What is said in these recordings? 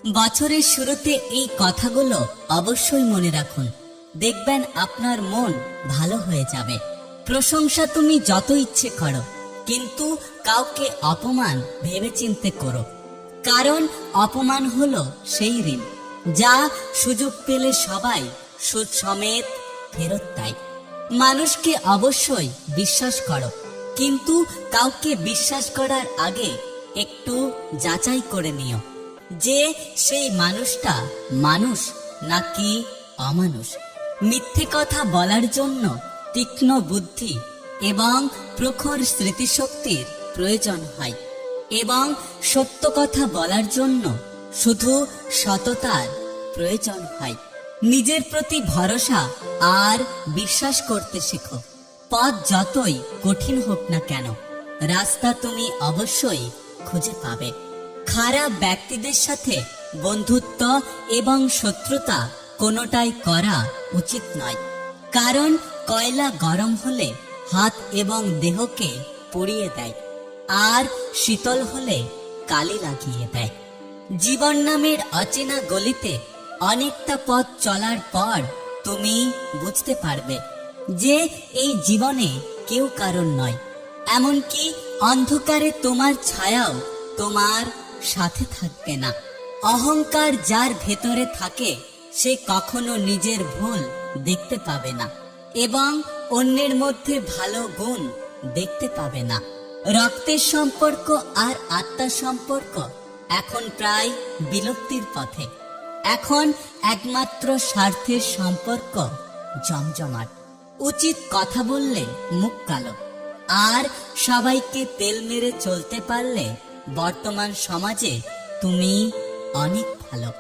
বছরের শুরুতে এই কথাগুলো অবশ্যই মনে রাখুন, দেখবেন আপনার মন ভালো হয়ে যাবে। প্রশংসা তুমি যত ইচ্ছে করো, কিন্তু কাউকে অপমান ভেবেচিন্তে করো, কারণ অপমান হলো সেই ঋণ যা সুযোগ পেলে সবাই সুদ সমেত ফেরত দেয়। মানুষকে অবশ্যই বিশ্বাস করো, কিন্তু কাউকে বিশ্বাস করার আগে একটু যাচাই করে নিও যে সেই মানুষটা মানুষ নাকি অমানুষ। মিথ্যে কথা বলার জন্য তীক্ষ্ণ বুদ্ধি এবং প্রখর স্মৃতিশক্তির প্রয়োজন হয়, এবং সত্য কথা বলার জন্য শুধু সততার প্রয়োজন হয়। নিজের প্রতি ভরসা আর বিশ্বাস করতে শেখো। পথ যতই কঠিন হোক না কেন, রাস্তা তুমি অবশ্যই খুঁজে পাবে। খারাপ ব্যক্তিদের সাথে বন্ধুত্ব এবং শত্রুতা কোনোটাই করা উচিত নয়, কারণ কয়লা গরম হলে হাত এবং দেহকে পুড়িয়ে দেয়, আর শীতল হলে কালি লাগিয়ে দেয়। জীবন নামের অচেনা গলিতে অনেকটা পথ চলার পর তুমি বুঝতে পারবে যে এই জীবনে কেউ কারণ নয়, এমনকি অন্ধকারে তোমার ছায়াও তোমার সাথে থাকবে না। অহংকার যার ভেতরে থাকে সে কখনো নিজের ভুল দেখতে পাবে না এবং অন্যের মধ্যে ভালো গুণ দেখতে পাবে না। রক্তের সম্পর্ক আর আত্মার সম্পর্ক এখন প্রায় বিলুপ্তির পথে। এখন একমাত্র স্বার্থের সম্পর্ক জমজমাট। উচিত কথা বললে মুখ কালো, আর সবাইকে তেল মেরে চলতে পারলে বর্তমান সমাজে তুমি অনেক ভালো।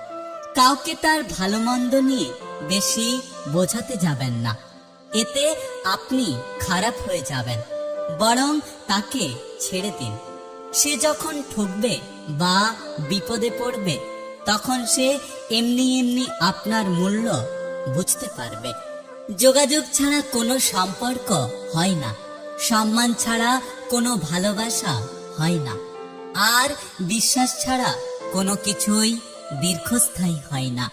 কাউকে তার ভালো মন্দ নিয়ে বেশি বোঝাতে যাবেন না, এতে আপনি খারাপ হয়ে যাবেন। বরং তাকে ছেড়ে দিন। সে যখন ঠকবে বা বিপদে পড়বে, তখন সে এমনি এমনি আপনার মূল্য বুঝতে পারবে। যোগাযোগ ছাড়া কোনো সম্পর্ক হয় না, সম্মান ছাড়া কোনো ভালোবাসা হয় না, আর বিশ্বাস ছাড়া কোনো কিছুই দীর্ঘস্থায়ী হয় না।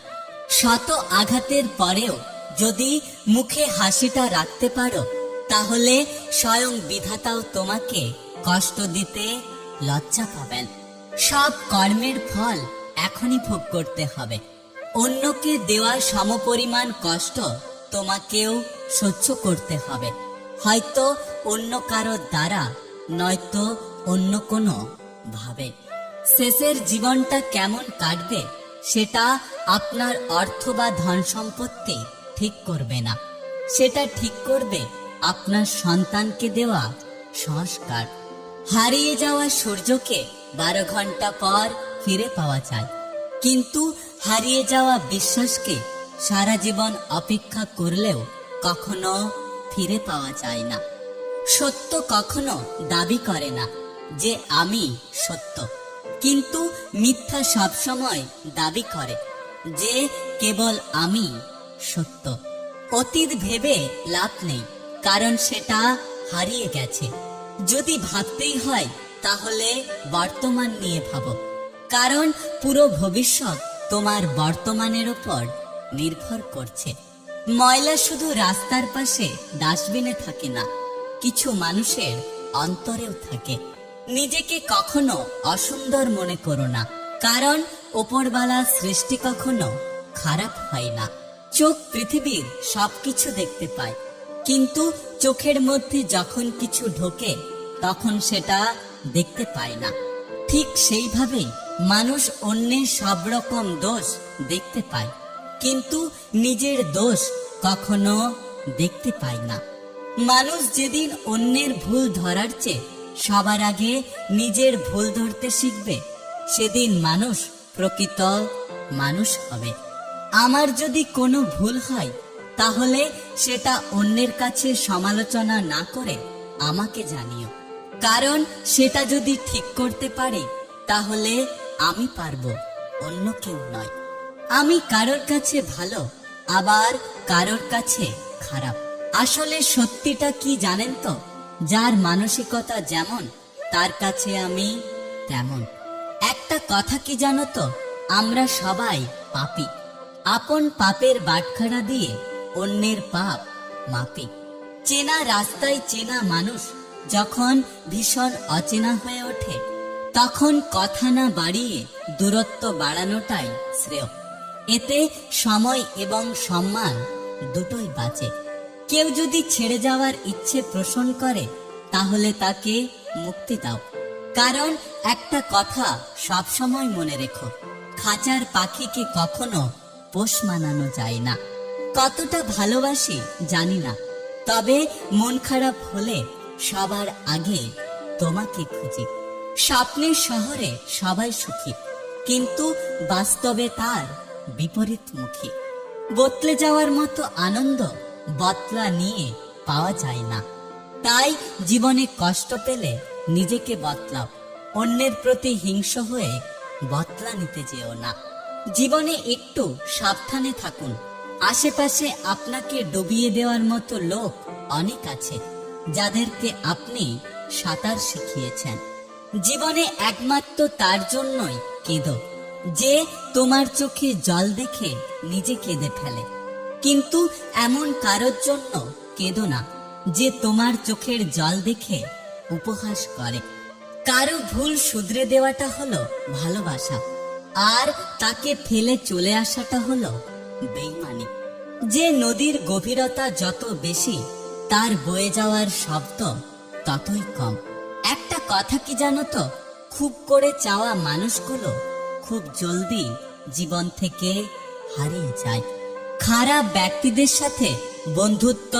শত আঘাতের পরেও যদি মুখে হাসিটা রাখতে পারো, তাহলে স্বয়ং বিধাতাও তোমাকে কষ্ট দিতে লজ্জা পাবেন। সব কর্মের ফল এখনই ভোগ করতে হবে। অন্যকে দেওয়া সমপরিমাণ কষ্ট তোমাকেও সহ্য করতে হবে, হয়তো অন্য কারো দ্বারা, নয়তো অন্য কোনো ভাবে। শেষের জীবনটা কেমন কাটবে সেটা আপনার অর্থ বা ধন সম্পত্তি ঠিক করবে না, সেটা ঠিক করবে আপনার সন্তানকে দেওয়া সংস্কার। হারিয়ে যাওয়া সূর্যকে 12 ঘন্টা পর ফিরে পাওয়া যায়, কিন্তু হারিয়ে যাওয়া বিশ্বাসকে সারা জীবন অপেক্ষা করলেও কখনো ফিরে পাওয়া যায় না। সত্য কখনো দাবি করে না যে আমি সত্য, কিন্তু মিথ্যা সবসময় দাবি করে যে কেবল আমি সত্য। অতীত ভেবে লাভ নেই, কারণ সেটা হারিয়ে গেছে। যদি ভাবতেই হয় তাহলে বর্তমান নিয়ে ভাবো, কারণ পুরো ভবিষ্যৎ তোমার বর্তমানের উপর নির্ভর করছে। ময়লা শুধু রাস্তার পাশে ডাস্টবিনে থাকে না, কিছু মানুষের অন্তরেও থাকে। নিজেকে কখনো অসুন্দর মনে করো না, কারণ ওপরওয়ালার সৃষ্টি কখনো খারাপ হয় না। চোখ পৃথিবীর সবকিছু দেখতে পায়, কিন্তু চোখের মধ্যে যখন কিছু ঢোকে তখন সেটা দেখতে পায় না। ঠিক সেইভাবেই মানুষ অন্যের সব রকম দোষ দেখতে পায়, কিন্তু নিজের দোষ কখনো দেখতে পায় না। মানুষ যেদিন অন্যের ভুল ধরার চেয়ে সবার আগে নিজের ভুল ধরতে শিখবে, সেদিন মানুষ প্রকৃত মানুষ হবে। আমার যদি কোনো ভুল হয়, তাহলে সেটা অন্যের কাছে সমালোচনা না করে আমাকে জানিও, কারণ সেটা যদি ঠিক করতে পারি তাহলে আমি পারবো, অন্য কেউ নয়। আমি কারোর কাছে ভালো, আবার কারোর কাছে খারাপ। আসলে সত্যিটা কি জানেন তো? যার মানসিকতা যেমন, তার কাছে আমি তেমন। একটা কথা কি জানো তো, আমরা সবাই পাপী। আপন পাপের বাটখারা দিয়ে অন্যের পাপ মাপি। চেনা রাস্তায় চেনা মানুষ যখন ভীষণ অচেনা হয়ে ওঠে, তখন কথা না বাড়িয়ে দূরত্ব বাড়ানোটাই শ্রেয়। এতে সময় এবং সম্মান দুটোই বাঁচে। কেউ যদি ছেড়ে যাওয়ার ইচ্ছে পোষণ করে, তাহলে তাকে মুক্তি দাও। কারণ একটা কথা সবসময় মনে রেখো, খাঁচার পাখিকে কখনো পোষ মানানো যায় না। কতটা ভালোবাসি জানি না, তবে মন খারাপ হলে সবার আগে তোমাকে খুঁজি। স্বপ্নের শহরে সবাই সুখী, কিন্তু বাস্তবে তার বিপরীতমুখী। বদলে যাওয়ার মতো আনন্দ বদলা নিয়ে পাওয়া যায় না। তাই জীবনে কষ্ট পেলে নিজেকে বদলাও, অন্যের প্রতি হিংস্র হয়ে বদলা নিতে যেও না। জীবনে একটু সাবধানে থাকুন, আশেপাশে আপনাকে ডুবিয়ে দেওয়ার মতো লোক অনেক আছে, যাদেরকে আপনি সাঁতার শিখিয়েছেন। জীবনে একমাত্র তার জন্যই কেঁদো যে তোমার চোখে জল দেখে নিজে কেঁদে ফেলে, কিন্তু এমন কারোর জন্য কেঁদো না যে তোমার চোখের জল দেখে উপহাস করে। কারো ভুল শুধরে দেওয়াটা হলো ভালোবাসা, আর তাকে ফেলে চলে আসাটা হলো বেইমানি। যে নদীর গভীরতা যত বেশি, তার বয়ে যাওয়ার শব্দ ততই কম। একটা কথা কি জানো তো, খুব করে চাওয়া মানুষগুলো খুব জলদি জীবন থেকে হারিয়ে যায়। খারাপ ব্যক্তিদের সাথে বন্ধুত্ব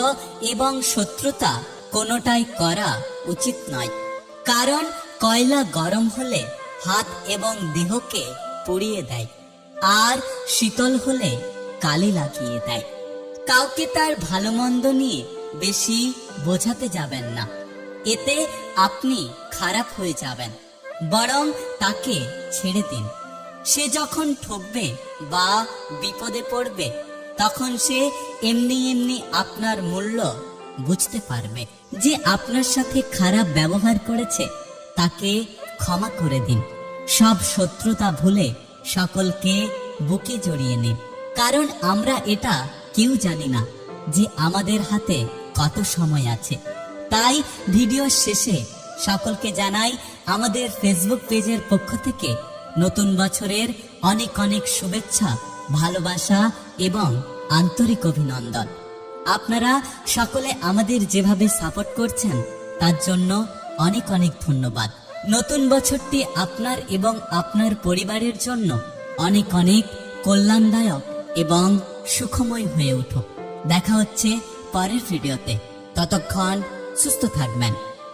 এবং শত্রুতা কোনোটাই করা উচিত নয়, কারণ কয়লা গরম হলে হাত এবং দেহকে পুড়িয়ে দেয়, আর শীতল হলে কালি লাগিয়ে দেয়। কাউকে তার ভালো মন্দ নিয়ে বেশি বোঝাতে যাবেন না, এতে আপনি খারাপ হয়ে যাবেন। বরং তাকে ছেড়ে দিন। সে যখন ঠকবে বা বিপদে পড়বে, তখন সে এমনি এমনি আপনার মূল্য বুঝতে পারবে। যে আপনার সাথে খারাপ ব্যবহার করেছে, তাকে ক্ষমা করে দিন। সব শত্রুতা ভুলে সকলকে বুকে জড়িয়ে নিন, কারণ আমরা এটা কেউ জানি না যে আমাদের হাতে কত সময় আছে। তাই ভিডিও শেষে সকলকে জানাই আমাদের ফেসবুক পেজের পক্ষ থেকে নতুন বছরের অনেক অনেক শুভেচ্ছা, ভালোবাসা এবং আন্তরিক অভিনন্দন। আপনারা সকলে আমাদের যেভাবে সাপোর্ট করছেন, তার জন্য অনেক অনেক ধন্যবাদ। নতুন বছরটি আপনার এবং আপনার পরিবারের জন্য অনেক অনেক কল্যাণদায়ক এবং সুখময় হয়ে উঠুক। দেখা হচ্ছে পরের ভিডিওতে। ততক্ষণ সুস্থ থাকবেন।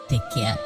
Take care.